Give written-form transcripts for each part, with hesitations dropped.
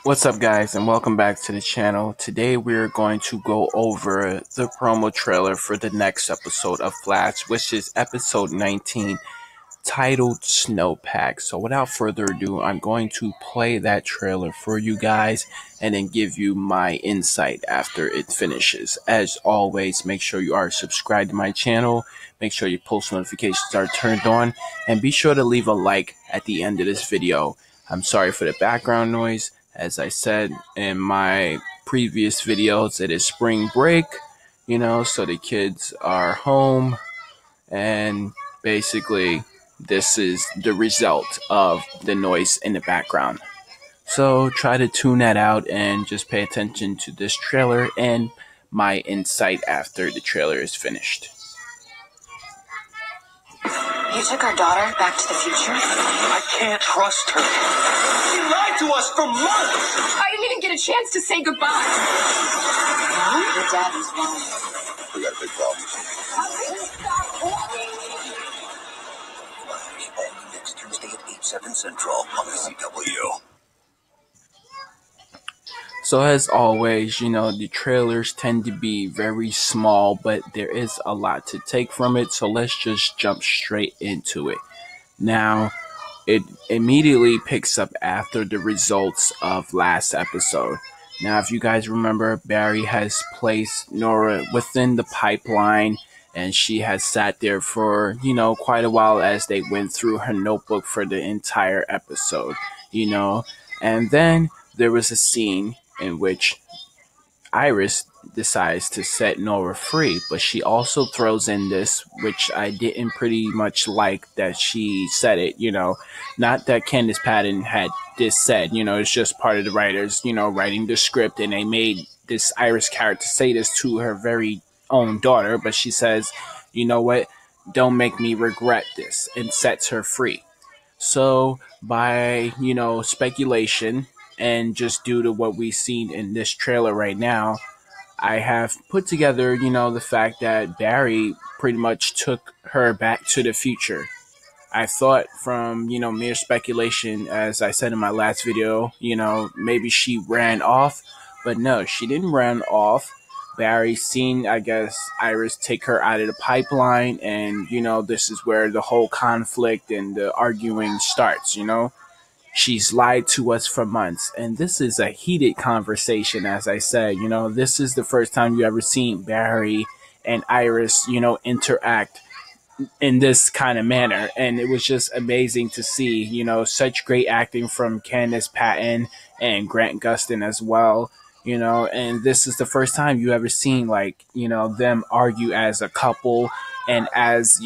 What's up, guys, and welcome back to the channel. Today we're going to go over the promo trailer for the next episode of Flash, which is episode 19, titled Snowpack. So without further ado, I'm going to play that trailer for you guys and then give you my insight after it finishes. As always, make sure you are subscribed to my channel, make sure your post notifications are turned on, and be sure to leave a like at the end of this video. I'm sorry for the background noise. As I said in my previous videos, it is spring break, so the kids are home, and basically this is the result of the noise in the background. So try to tune that out and just pay attention to this trailer and my insight after the trailer is finished. You took our daughter back to the future? I can't trust her. She lied to us for months. I didn't even get a chance to say goodbye. Your dad was wrong. We got a big problem. Flashbang next Tuesday at 8/7 Central on the CW. So as always, the trailers tend to be very small, but there is a lot to take from it. So let's just jump straight into it. Now, it immediately picks up after the results of last episode. Now, if you guys remember, Barry has placed Nora within the pipeline, and she has sat there for, quite a while as they went through her notebook for the entire episode, And then there was a scene in which Iris decides to set Nora free, but she also throws in this, which I didn't pretty much like that she said it, not that Candice Patton had this said, it's just part of the writers, writing the script, and they made this Iris character say this to her very own daughter, but she says, you know what, don't make me regret this, and sets her free. So by, speculation, and just due to what we've seen in this trailer right now, I have put together, the fact that Barry pretty much took her back to the future. I thought from, mere speculation, as I said in my last video, maybe she ran off, but no, she didn't run off. Barry seen, I guess, Iris take her out of the pipeline, and, this is where the whole conflict and the arguing starts, She's lied to us for months, and this is a heated conversation, as I said. This is the first time you ever seen Barry and Iris, interact in this kind of manner, and it was just amazing to see, such great acting from Candice Patton and Grant Gustin as well, and this is the first time you ever seen, them argue as a couple and as,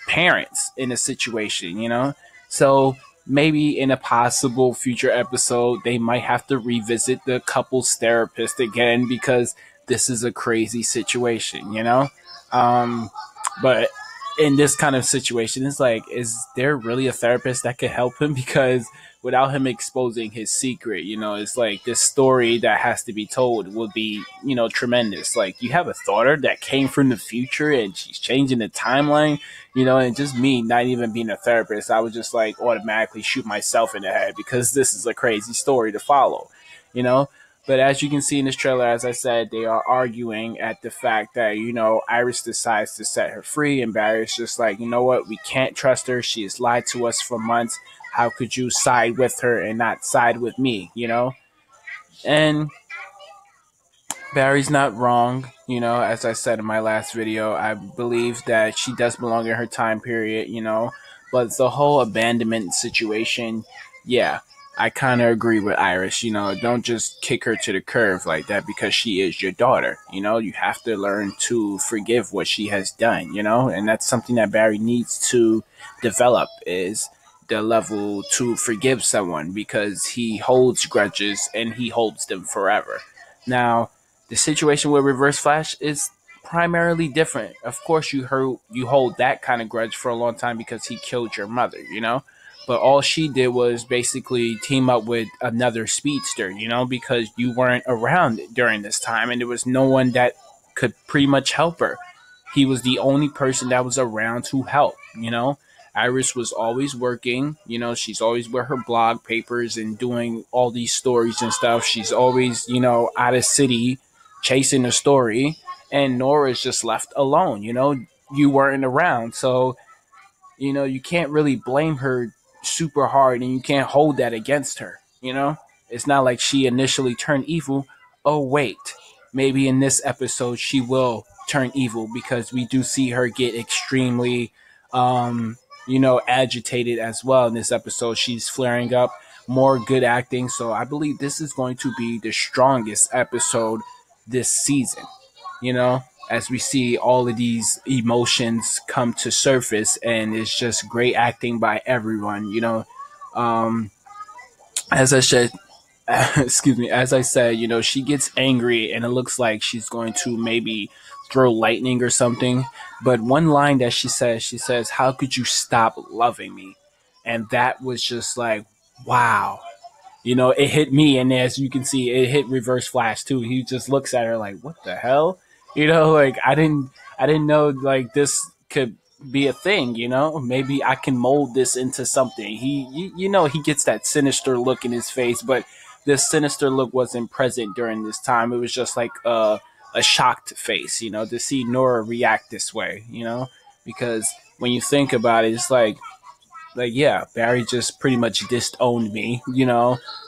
parents in a situation, so maybe in a possible future episode, they might have to revisit the couples therapist again, because this is a crazy situation, But in this kind of situation, it's like, is there really a therapist that could help him? Because without him exposing his secret, it's like this story that has to be told would be, tremendous. Like, you have a daughter that came from the future and she's changing the timeline, and just me not even being a therapist, I would just like automatically shoot myself in the head, because this is a crazy story to follow, But as you can see in this trailer, as I said, they are arguing at the fact that, Iris decides to set her free, and Barry's just like, you know what, we can't trust her. She has lied to us for months. How could you side with her and not side with me, And Barry's not wrong, as I said in my last video. I believe that she does belong in her time period, But the whole abandonment situation, yeah, I kind of agree with Iris. Don't just kick her to the curb like that, because she is your daughter. You have to learn to forgive what she has done, and that's something that Barry needs to develop, is the level to forgive someone, because he holds grudges and he holds them forever. Now, the situation with Reverse Flash is primarily different. Of course, you hold that kind of grudge for a long time because he killed your mother, But all she did was basically team up with another speedster, because you weren't around during this time, and there was no one that could pretty much help her. He was the only person that was around to help, Iris was always working. She's always with her blog papers and doing all these stories and stuff. She's always, out of city chasing a story. And Nora's just left alone. You weren't around. So, you can't really blame her super hard and you can't hold that against her. It's not like she initially turned evil. Oh, wait. Maybe in this episode she will turn evil because we do see her get extremely agitated as well in this episode. She's flaring up, more good acting. So I believe this is going to be the strongest episode this season, as we see all of these emotions come to surface, and it's just great acting by everyone, as I said, excuse me, as I said, she gets angry and it looks like she's going to maybe throw lightning or something. But one line that she says, "How could you stop loving me?" And that was just like, wow. It hit me, and as you can see, it hit Reverse Flash too. He just looks at her like, what the hell? Like I didn't know like this could be a thing, maybe I can mold this into something. He gets that sinister look in his face, but this sinister look wasn't present during this time. It was just like a shocked face, to see Nora react this way, because when you think about it, it's like, yeah, Barry just pretty much disowned me,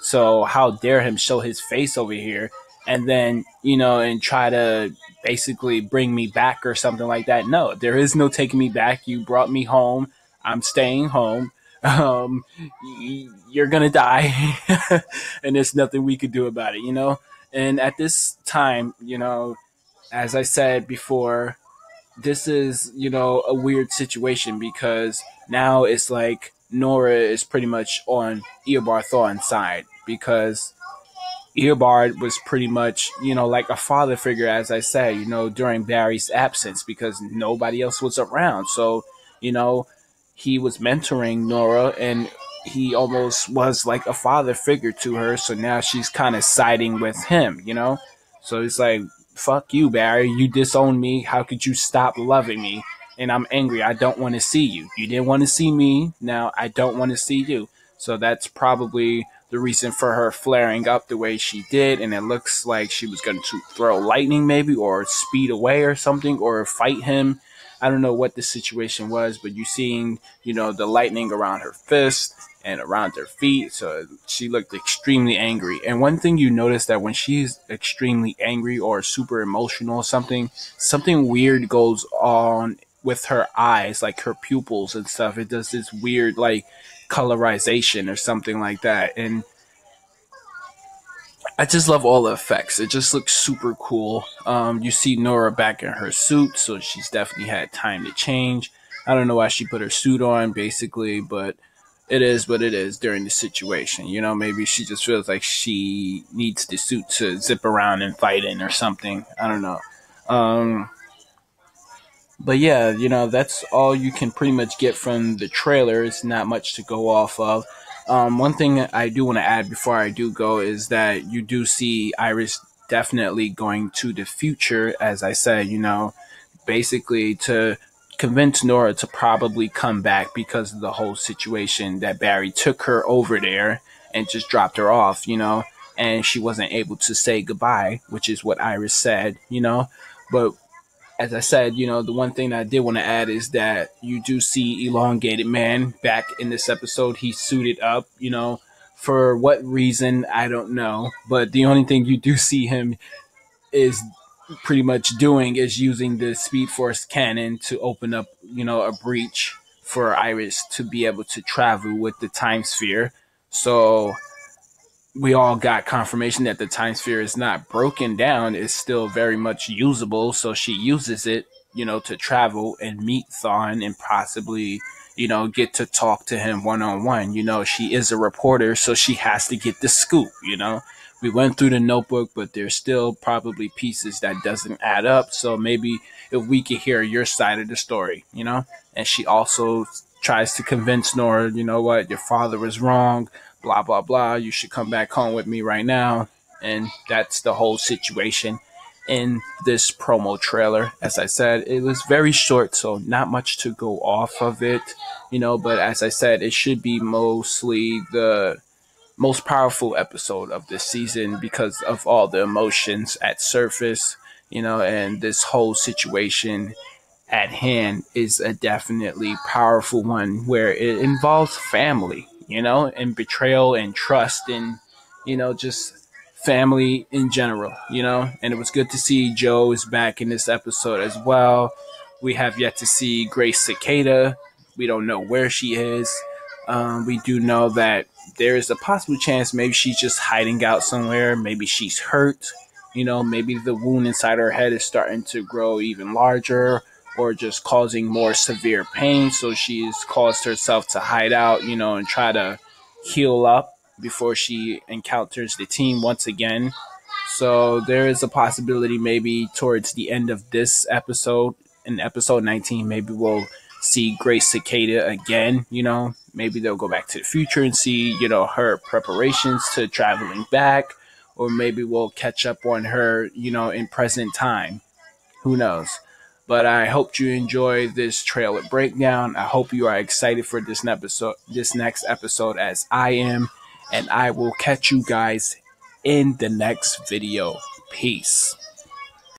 so how dare him show his face over here and then, and try to basically bring me back or something like that. No, there is no taking me back. You brought me home. I'm staying home. You're gonna die. And there's nothing we could do about it, And at this time, as I said before, this is, a weird situation because now it's like Nora is pretty much on Eobard Thawne's side because Eobard was pretty much, like a father figure, as I said, during Barry's absence because nobody else was around. So, he was mentoring Nora and he almost was like a father figure to her. So now she's kind of siding with him, So it's like, fuck you, Barry. You disowned me. How could you stop loving me? And I'm angry. I don't want to see you. You didn't want to see me. Now I don't want to see you. So that's probably the reason for her flaring up the way she did. And it looks like she was going to throw lightning maybe or speed away or something or fight him. I don't know what the situation was, but you seeing, the lightning around her fist and around her feet. So she looked extremely angry. And one thing you notice that when she's extremely angry or super emotional or something weird goes on with her eyes, like her pupils and stuff. It does this weird like colorization or something like that. And I just love all the effects. It just looks super cool. You see Nora back in her suit, so she's definitely had time to change. I don't know why she put her suit on, basically, but it is what it is during the situation. Maybe she just feels like she needs the suit to zip around and fight in or something. I don't know. But yeah, that's all you can pretty much get from the trailer. It's not much to go off of. One thing I do want to add before I do go is that you do see Iris definitely going to the future, as I said, basically to convince Nora to probably come back because of the whole situation that Barry took her over there and just dropped her off, and she wasn't able to say goodbye, which is what Iris said, But as I said, the one thing that I did want to add is that you do see Elongated Man back in this episode. He's suited up, for what reason, I don't know. But the only thing you do see him is pretty much doing is using the Speed Force cannon to open up, a breach for Iris to be able to travel with the Time Sphere. So we all got confirmation that the Time Sphere is not broken down. It's still very much usable. So she uses it, to travel and meet Thawne and possibly, get to talk to him one-on-one. She is a reporter, so she has to get the scoop, We went through the notebook, but there's still probably pieces that doesn't add up. So maybe if we could hear your side of the story, And she also tries to convince Nora, what, your father was wrong, blah, blah, blah. You should come back home with me right now. And that's the whole situation. in this promo trailer. As I said, it was very short, so not much to go off of it, but as I said, it should be mostly the most powerful episode of this season because of all the emotions at surface, and this whole situation at hand is a definitely powerful one where it involves family, and betrayal and trust and, just family in general, and it was good to see Joe is back in this episode as well. We have yet to see Grace Cicada. We don't know where she is. We do know that there is a possible chance maybe she's just hiding out somewhere. Maybe she's hurt. Maybe the wound inside her head is starting to grow even larger or just causing more severe pain. So she's caused herself to hide out, and try to heal up before she encounters the team once again. So there is a possibility maybe towards the end of this episode, in episode 19, maybe we'll see Grace Cicada again, maybe they'll go back to the future and see, her preparations to traveling back, or maybe we'll catch up on her, in present time. Who knows? But I hope you enjoy this trailer breakdown. I hope you are excited for this next episode as I am, and I will catch you guys in the next video. Peace.